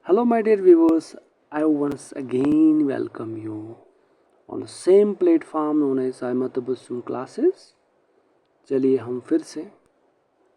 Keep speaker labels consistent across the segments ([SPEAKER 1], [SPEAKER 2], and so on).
[SPEAKER 1] Hello, my dear viewers. I once again welcome you on the same platform known as Ahmed Tabassum Classes. चलिए हम फिर से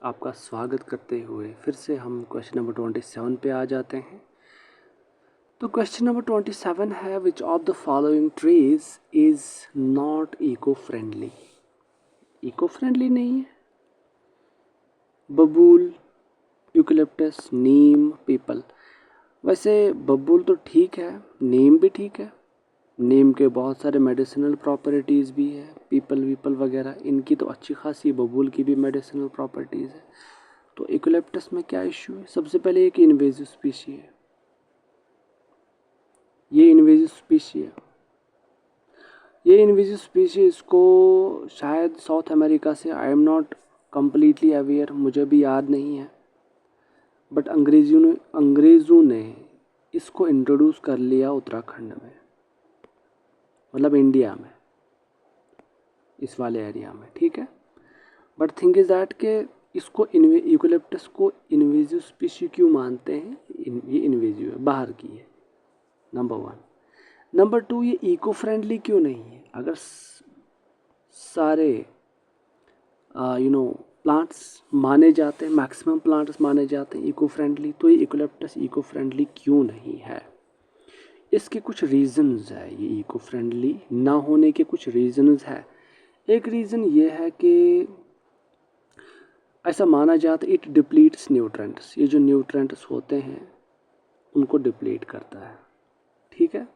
[SPEAKER 1] आपका स्वागत करते हुए फिर से हम क्वेश्चन नंबर 27 पे आ जाते हैं। तो क्वेश्चन नंबर 27 है, which of the following trees is not eco friendly. Eco friendly नहीं है। बबूल, यूकलिप्टस, नीम, पीपल। वैसे बबूल तो ठीक है, नीम भी ठीक है। नीम के बहुत सारे मेडिसिनल प्रॉपर्टीज़ भी है। पीपल वीपल वगैरह इनकी तो अच्छी खासी, बबूल की भी मेडिसिनल प्रॉपर्टीज़ है। तो यूकलिप्टस में क्या इशू है? सबसे पहले एक इन्वेजिव स्पीशी है, ये इन्वेजिव स्पीशी है। ये इन्वेजिव स्पीशीज़ को शायद साउथ अमेरिका से, I am not completely aware, मुझे भी याद नहीं है, बट अंग्रेज़ों ने इसको इंट्रोड्यूस कर लिया उत्तराखंड में, मतलब इंडिया में, इस वाले एरिया में, ठीक है। बट थिंग इज़ दैट के इसको यूकलिप्टस को इन्वेजिव स्पीशी क्यों मानते हैं? ये इन्वेजिव है, बाहर की है, नंबर 1। नंबर 2, ये इको फ्रेंडली क्यों नहीं है? अगर सारे प्लांट्स माने जाते हैं, मैक्सिमम प्लांट्स माने जाते हैं इको फ्रेंडली, तो ये यूकलिप्टस इको फ्रेंडली क्यों नहीं है? इसके कुछ रीज़न्स है, ये इको फ्रेंडली ना होने के कुछ रीज़न्स है। एक रीज़न ये है कि ऐसा माना जाता है इट डिप्लीट्स न्यूट्रेंट्स, ये जो न्यूट्रेंट्स होते हैं उनको डिप्लीट करता है, ठीक है,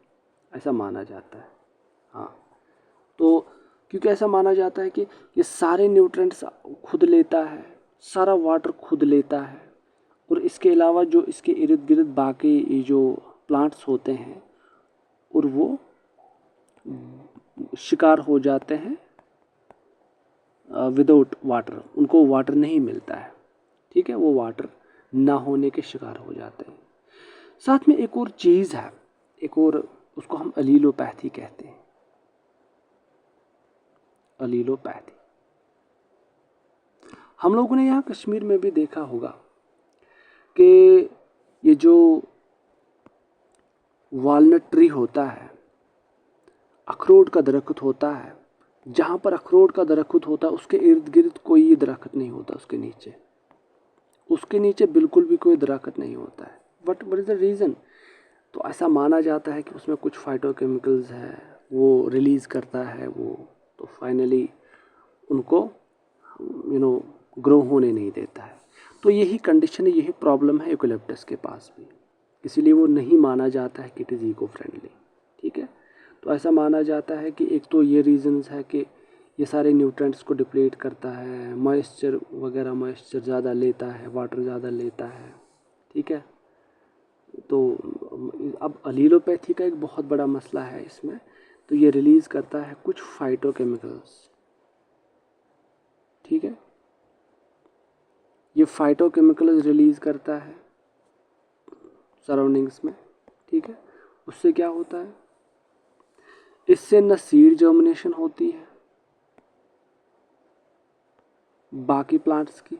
[SPEAKER 1] ऐसा माना जाता है। हाँ, तो क्योंकि ऐसा माना जाता है कि ये सारे न्यूट्रेंट्स खुद लेता है, सारा वाटर खुद लेता है, और इसके अलावा जो इसके इर्द गिर्द बाकी ये जो प्लांट्स होते हैं और वो शिकार हो जाते हैं विदाउट वाटर, उनको वाटर नहीं मिलता है, ठीक है, वो वाटर ना होने के शिकार हो जाते हैं। साथ में एक और चीज़ है, एक और, उसको हम अलीलोपैथी कहते हैं, अलीलोपैथी। हम लोगों ने यहाँ कश्मीर में भी देखा होगा कि ये जो वालनट ट्री होता है, अखरोट का दरख्त होता है, जहाँ पर अखरोट का दरख्त होता है उसके इर्द गिर्द कोई दरख्त नहीं होता, उसके नीचे बिल्कुल भी कोई दरख्त नहीं होता है। But what is the reason? तो ऐसा माना जाता है कि उसमें कुछ फाइटोकेमिकल्स है, वो रिलीज़ करता है वो, तो फाइनली उनको ग्रो होने नहीं देता है। तो यही कंडीशन है, यही प्रॉब्लम है यूकलिप्टस के पास भी, इसीलिए वो नहीं माना जाता है कि इट इज़ इको फ्रेंडली, ठीक है। तो ऐसा माना जाता है कि एक तो ये रीज़न्स है कि ये सारे न्यूट्रेंट्स को डिप्लीट करता है, मॉइस्चर वगैरह, मॉइस्चर ज़्यादा लेता है, वाटर ज़्यादा लेता है, ठीक है। तो अब अलीलोपैथी का एक बहुत बड़ा मसला है इसमें, तो ये रिलीज़ करता है कुछ फाइटोकेमिकल्स, ठीक है, ये फाइटोकेमिकल्स रिलीज़ करता है सराउंडिंग्स में, ठीक है। उससे क्या होता है? इससे न सीड जर्मिनेशन होती है बाकी प्लांट्स की,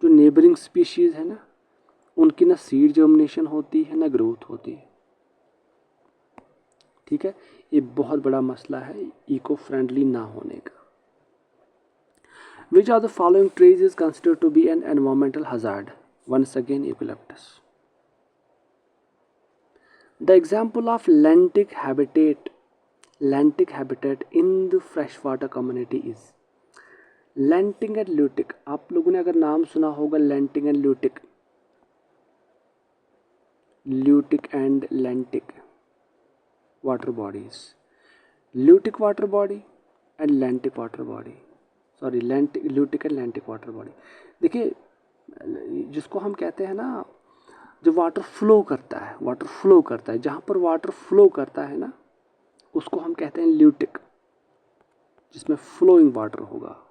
[SPEAKER 1] जो नेबरिंग स्पीशीज़ है ना, उनकी ना सीड जर्मिनेशन होती है ना ग्रोथ होती है, ठीक है। ये बहुत बड़ा मसला है इको फ्रेंडली ना होने का। Which of the following trees is considered to be an environmental hazard? Once again, eucalyptus. The example of lentic habitat in the freshwater community is lentic and lutic. आप लोगों ने अगर नाम सुना होगा lentic and lutic, lutic and lentic water bodies, lutic water body and lentic water body, sorry lutic and lentic water body। देखिए, जिसको हम कहते हैं ना, जो वाटर फ्लो करता है, जहाँ पर वाटर फ्लो करता है ना, उसको हम कहते हैं ल्यूटिक, जिसमें फ्लोइंग वाटर होगा।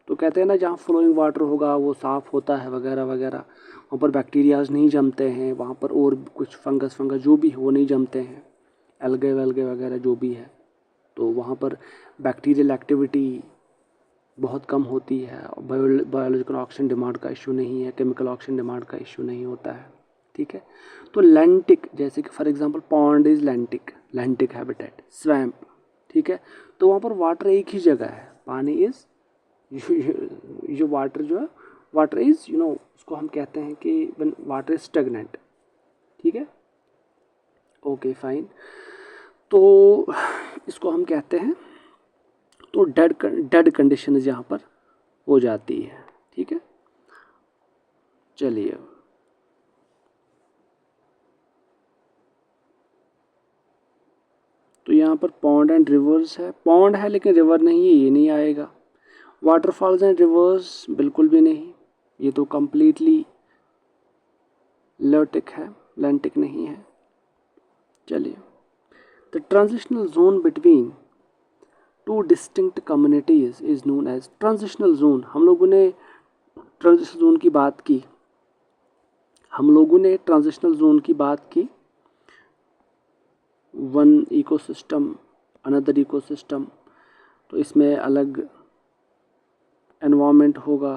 [SPEAKER 1] तो कहते हैं ना, जहाँ फ्लोइंग वाटर होगा वो साफ़ होता है वगैरह वगैरह, वहाँ पर बैक्टीरियाज नहीं जमते हैं, वहाँ पर और कुछ फंगस जो भी है वो नहीं जमते हैं, एल्गे वेल्गे वगैरह जो भी है, तो वहाँ पर बैक्टीरियल एक्टिविटी बहुत कम होती है, बायोलॉजिकल ऑक्सीजन डिमांड का इशू नहीं है, केमिकल ऑक्सीजन डिमांड का इशू नहीं होता है, ठीक है। तो लैंटिक, जैसे कि for example pond is lentic, lentic habitat, swamp, ठीक है, तो वहाँ पर वाटर एक ही जगह है, पानी इज जो वाटर जो है, वाटर इज उसको हम कहते हैं कि वाटर इज स्टेगनेंट, ठीक है, ओके फाइन। तो इसको हम कहते हैं, तो डेड कंडीशन यहाँ पर हो जाती है, ठीक है। चलिए, तो यहाँ पर पॉन्ड एंड रिवर्स है, पॉन्ड है लेकिन रिवर नहीं है, ये नहीं आएगा। वाटरफॉल्स एंड रिवर्स बिल्कुल भी नहीं, ये तो कम्प्लीटली लैंटिक है, लैंटिक नहीं है। चलिए, the transitional zone between two distinct communities is known as transitional zone. हम लोगों ने ट्रांजिशनल जोन की बात की, ट्रांजिशनल जोन की बात की, वन इकोसिस्टम अनदर इकोसिस्टम, तो इसमें अलग एनवायरनमेंट होगा।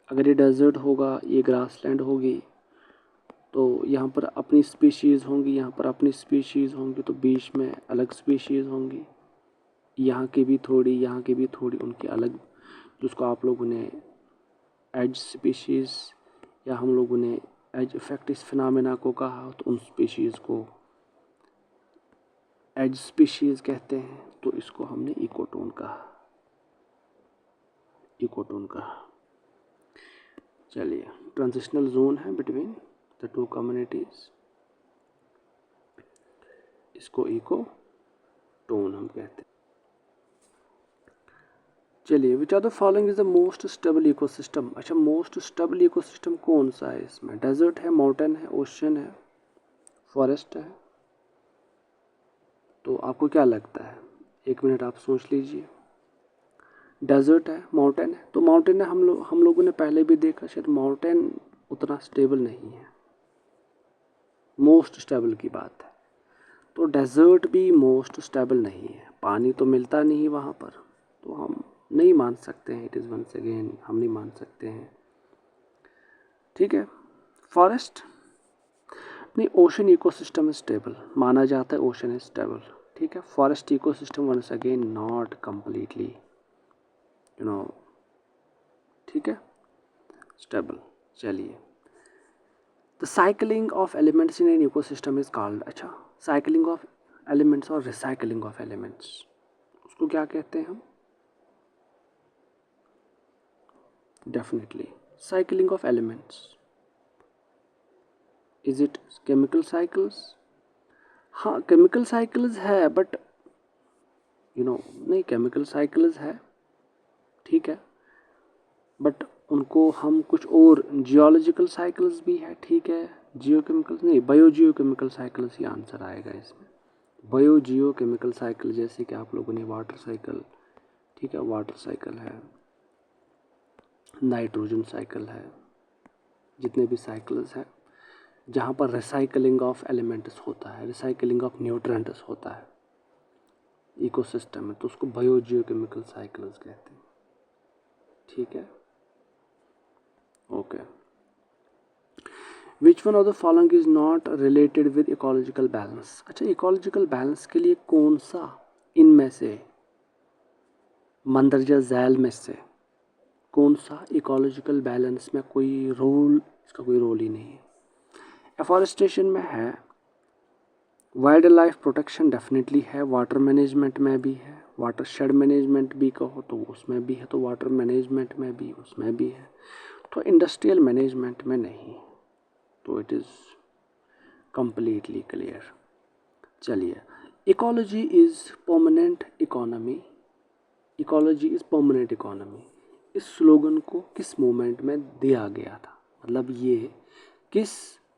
[SPEAKER 1] अगर ये डेजर्ट होगा, ये ग्रासलैंड होगी, तो यहाँ पर अपनी स्पीशीज़ होंगी, यहाँ पर अपनी स्पीशीज़ होंगी, तो बीच में अलग स्पीशीज़ होंगी, यहाँ की भी थोड़ी, यहाँ की भी थोड़ी, उनकी अलग, जिसको आप लोगों ने एज स्पीशीज़ या हम लोगों ने एज इफेक्ट इस फिनोमेना को कहा, तो उन स्पीशीज़ को एज स्पीशीज़ कहते हैं, तो इसको हमने इकोटोन कहा, इकोटोन कहा। चलिए, ट्रांजिशनल जोन है बिटवीन द टू कम्युनिटीज, इसको इकोटोन हम कहते हैं। चलिए, which are the following is the most stable ecosystem. अच्छा, मोस्ट स्टेबल इकोसिस्टम कौन सा है इसमें? डेजर्ट है, माउंटेन है, ओशन है, फॉरेस्ट है, तो आपको क्या लगता है? एक मिनट आप सोच लीजिए। डेजर्ट है, माउंटेन है, तो माउंटेन है, हम लोगों ने पहले भी देखा, शायद माउंटेन उतना स्टेबल नहीं है, मोस्ट स्टेबल की बात है। तो डेजर्ट भी मोस्ट स्टेबल नहीं है, पानी तो मिलता नहीं वहाँ पर, तो हम नहीं मान सकते हैं, इट इज़ वंस अगेन हम नहीं मान सकते हैं, ठीक है। फॉरेस्ट नहीं, ओशन इकोसिस्टम इज स्टेबल माना जाता है, ओशन इज स्टेबल, ठीक है। Forest ecosystem once again not completely ठीक है, स्टेबल। चलिए, the cycling of elements in an ecosystem is called. अच्छा, साइकिलिंग ऑफ एलिमेंट्स और रिसाइकिलिंग ऑफ एलिमेंट्स, उसको क्या कहते हैं हम? Definitely cycling of elements. Is it chemical cycles? हाँ, केमिकल साइकिल्स है, बट नहीं, केमिकल साइकिल्स है, ठीक है, बट उनको हम कुछ और, जियोलॉजिकल साइकिल्स भी है, ठीक है, जियोकेमिकल्स नहीं, बायोजियोकेमिकल साइकिल्स ही आंसर आएगा इसमें। बायोजियोकेमिकल साइकिल, जैसे कि आप लोगों ने वाटर साइकिल, ठीक है, वाटर साइकिल है, नाइट्रोजन साइकिल है, जितने भी साइकिल्स हैं जहाँ पर रिसाइकलिंग ऑफ एलिमेंट्स होता है, रिसाइकलिंग ऑफ न्यूट्रेंट्स होता है इकोसिस्टम में, तो उसको बायोजियोकेमिकल साइकिल्स कहते हैं, ठीक है, okay. Which one of the following is not related with ecological balance? अच्छा, इकोलॉजिकल बैलेंस के लिए कौन सा इनमें से, मंदरजा झैल में से कौन सा इकोलॉजिकल बैलेंस में कोई रोल, इसका कोई रोल ही नहीं है? एफॉरेस्टेशन में है, वाइल्ड लाइफ प्रोटेक्शन डेफिनेटली है, वाटर मैनेजमेंट में भी है, वाटर शेड मैनेजमेंट भी कहो तो उसमें भी है, तो वाटर मैनेजमेंट में भी उसमें भी है, तो इंडस्ट्रियल मैनेजमेंट में नहीं, तो इट इज़ completely क्लियर। चलिए, ecology is permanent economy, ecology is permanent economy, इस स्लोगन को किस मूवमेंट में दिया गया था? मतलब ये किस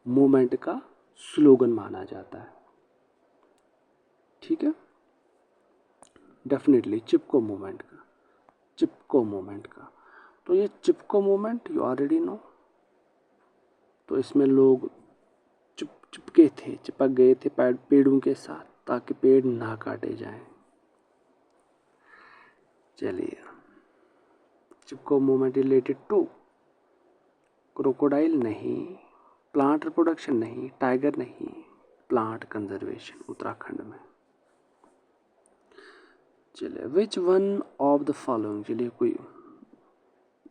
[SPEAKER 1] मूवमेंट का स्लोगन माना जाता है? ठीक है, डेफिनेटली चिपको मूवमेंट का, चिपको मूवमेंट का। तो ये चिपको मूवमेंट यू ऑलरेडी नो, तो इसमें लोग चिपके थे, चिपक गए थे पेड़ों के साथ, ताकि पेड़ ना काटे जाएं। चलिए, चिपको मूवमेंट रिलेटेड टू क्रोकोडाइल नहीं, प्लांट रिप्रोडक्शन नहीं, टाइगर नहीं, प्लांट कंजर्वेशन उत्तराखंड में। चलिए which one of the following, चलिए कोई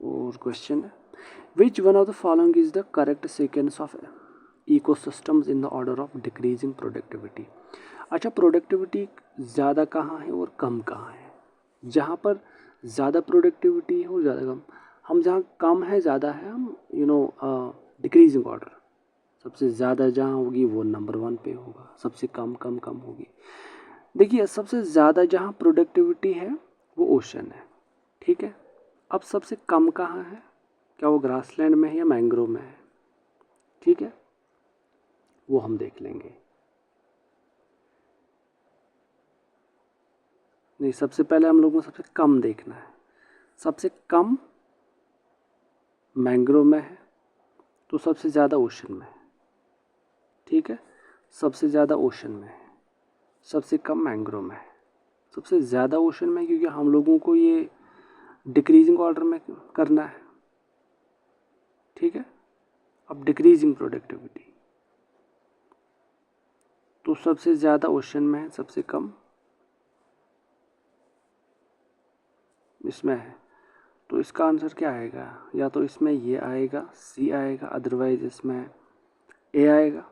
[SPEAKER 1] और क्वेश्चन है, which one of the following is the correct sequence of ecosystems in the order of decreasing productivity. अच्छा, प्रोडक्टिविटी ज़्यादा कहाँ है और कम कहाँ है? जहाँ पर ज़्यादा प्रोडक्टिविटी हो ज़्यादा कम, हम जहाँ कम है ज़्यादा है हम डिक्रीजिंग ऑर्डर, सबसे ज़्यादा जहाँ होगी वो नंबर 1 पे होगा, सबसे कम कम कम होगी। देखिए सबसे ज़्यादा जहाँ प्रोडक्टिविटी है वो ओशन है, ठीक है। अब सबसे कम कहाँ है, क्या वो ग्रासलैंड में है या मैंग्रोव में है, ठीक है, वो हम देख लेंगे। नहीं, सबसे पहले हम लोगों को सबसे कम देखना है। सबसे कम मैंग्रोव में है तो सबसे ज़्यादा ओशन में है, ठीक है। सबसे ज़्यादा ओशन में है, सबसे कम मैंग्रोव में है, सबसे ज़्यादा ओशन में, क्योंकि हम लोगों को ये डिक्रीजिंग ऑर्डर में करना है, ठीक है। अब डिक्रीजिंग प्रोडक्टिविटी तो सबसे ज़्यादा ओशन में है, सबसे कम इसमें है, तो इसका आंसर क्या आएगा? या तो इसमें ये आएगा, सी आएगा, अदरवाइज इसमें ए आएगा।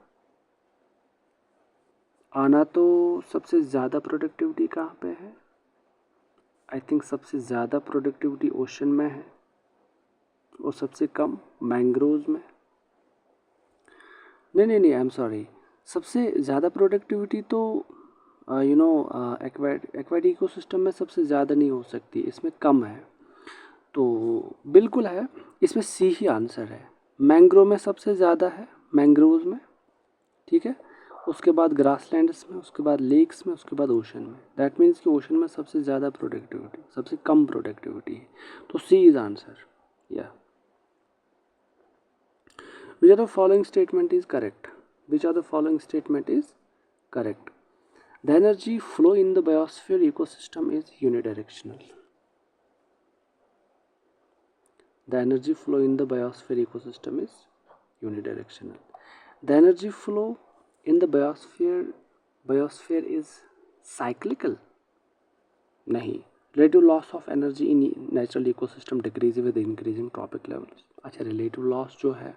[SPEAKER 1] आना तो सबसे ज़्यादा प्रोडक्टिविटी कहाँ पे है? आई थिंक सबसे ज़्यादा प्रोडक्टिविटी ओशन में है और सबसे कम मैंग्रोव्स में। नहीं, आई एम सॉरी, सबसे ज़्यादा प्रोडक्टिविटी तो एक्वाटिक इकोसिस्टम में सबसे ज़्यादा नहीं हो सकती, इसमें कम है, तो बिल्कुल है, इसमें सी ही आंसर है। मैंग्रोव में सबसे ज़्यादा है, मैंग्रोव्स में, ठीक है, उसके बाद ग्रासलैंड्स में, उसके बाद लेक्स में, उसके बाद ओशन में। दैट मीन्स कि ओशन में सबसे ज़्यादा प्रोडक्टिविटी, सबसे कम प्रोडक्टिविटी है, तो सी इज आंसर। या which are the following statement is correct? Which are the following statement is correct? The energy flow in the biosphere ecosystem is unidirectional. The energy flow in the biosphere ecosystem is unidirectional. The energy flow in the biosphere is cyclical. नहीं, relative loss of energy in natural ecosystem decrease with increasing trophic levels. अच्छा, relative loss जो है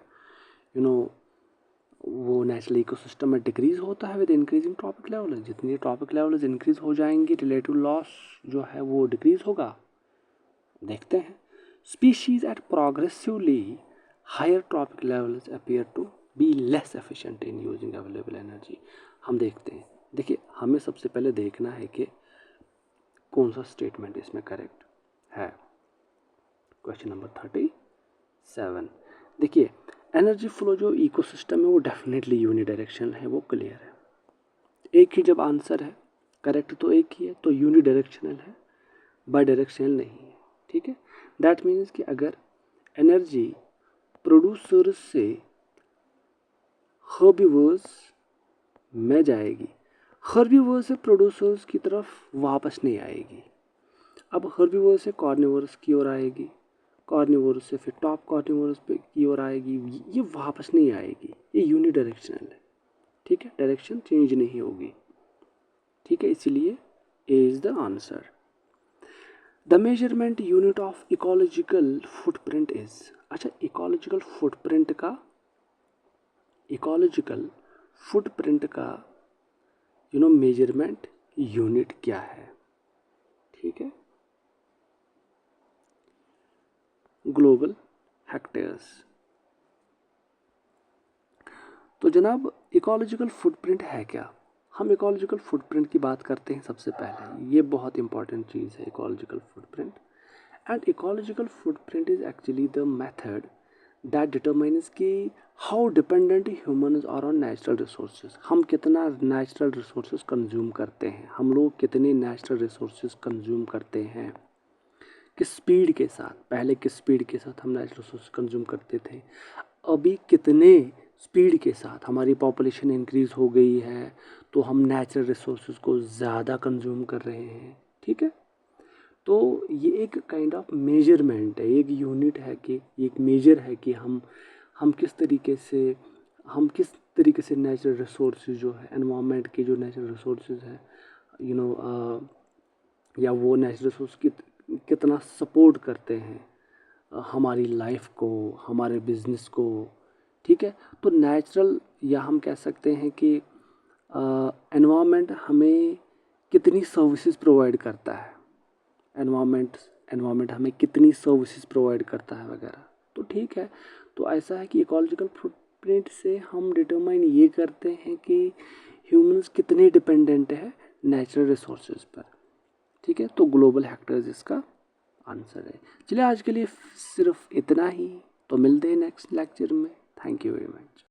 [SPEAKER 1] वो natural ecosystem में decrease होता है with increasing trophic level. जितनी trophic levels increase हो जाएंगी रिलेटिव लॉस जो है वो डिक्रीज होगा। देखते हैं। Species at progressively higher trophic levels appear to be less efficient in using available energy. हम देखते हैं। देखिए हमें सबसे पहले देखना है कि कौन सा स्टेटमेंट इसमें करेक्ट है। Question number 37। देखिए एनर्जी फ्लो जो इकोसिस्टम है वो डेफिनेटली यूनिडायरेक्शनल है, वो क्लियर है। एक ही जब आंसर है करेक्ट तो एक ही है, तो यूनिडायरेक्शनल है, बाई डायरेक्शनल नहीं है, ठीक है। दैट मीन्स कि अगर एनर्जी प्रोड्यूसर्स से हर्बीवर्स में जाएगी, हर्बीवर्स से प्रोड्यूसर्स की तरफ वापस नहीं आएगी। अब हर्बीवर्स से कॉर्निवर्स की ओर आएगी, कॉर्निवर्स से फिर टॉप कॉर्निवर्स की ओर आएगी, ये वापस नहीं आएगी, ये यूनिडायरेक्शनल है, ठीक है, डायरेक्शन चेंज नहीं होगी, ठीक है, इसलिए A is the answer. The measurement unit of ecological footprint is. अच्छा, इकोलॉजिकल फुटप्रिंट का मेजरमेंट यूनिट क्या है, ठीक है, ग्लोबल हेक्टेयर्स। तो जनाब इकोलॉजिकल फुटप्रिंट है क्या? हम इकोलॉजिकल फुटप्रिंट की बात करते हैं सबसे पहले, ये बहुत इंपॉर्टेंट चीज़ है ecological footprint. And ecological footprint is actually the method that determines कि how dependent humans are on natural resources. हम कितना नेचुरल रिसोर्सेज कंज्यूम करते हैं, हम लोग कितने नेचुरल रिसोर्सेज कंज्यूम करते हैं, किस स्पीड के साथ, पहले किस स्पीड के साथ हम नेचुरल रिसोर्स कंज्यूम करते थे, अभी कितने स्पीड के साथ हमारी पॉपुलेशन इंक्रीज़ हो गई है तो हम नेचुरल रिसोर्सेज को ज़्यादा कंज्यूम कर रहे हैं, ठीक है। तो ये एक काइंड ऑफ मेजरमेंट है, एक यूनिट है कि एक मेजर है कि हम किस तरीके से नेचुरल रिसोर्सेज जो है, एनवायरनमेंट के जो नेचुरल रिसोर्सेज है, यू नो या वो नेचुरल रिसोर्स कितना सपोर्ट करते हैं हमारी लाइफ को, हमारे बिजनेस को। ठीक है, तो नेचुरल, या हम कह सकते हैं कि एनवायरनमेंट हमें कितनी सर्विसेज प्रोवाइड करता है, एनवायरनमेंट हमें कितनी सर्विसेज प्रोवाइड करता है वगैरह। तो ठीक है, तो ऐसा है कि इकोलॉजिकल फुटप्रिंट से हम डिटरमाइन ये करते हैं कि ह्यूमंस कितने डिपेंडेंट है नेचुरल रिसोर्सेज पर। ठीक है, तो ग्लोबल हेक्टर्स इसका आंसर है। चलिए आज के लिए सिर्फ इतना ही, तो मिलते हैं नेक्स्ट लेक्चर में। Thank you very much.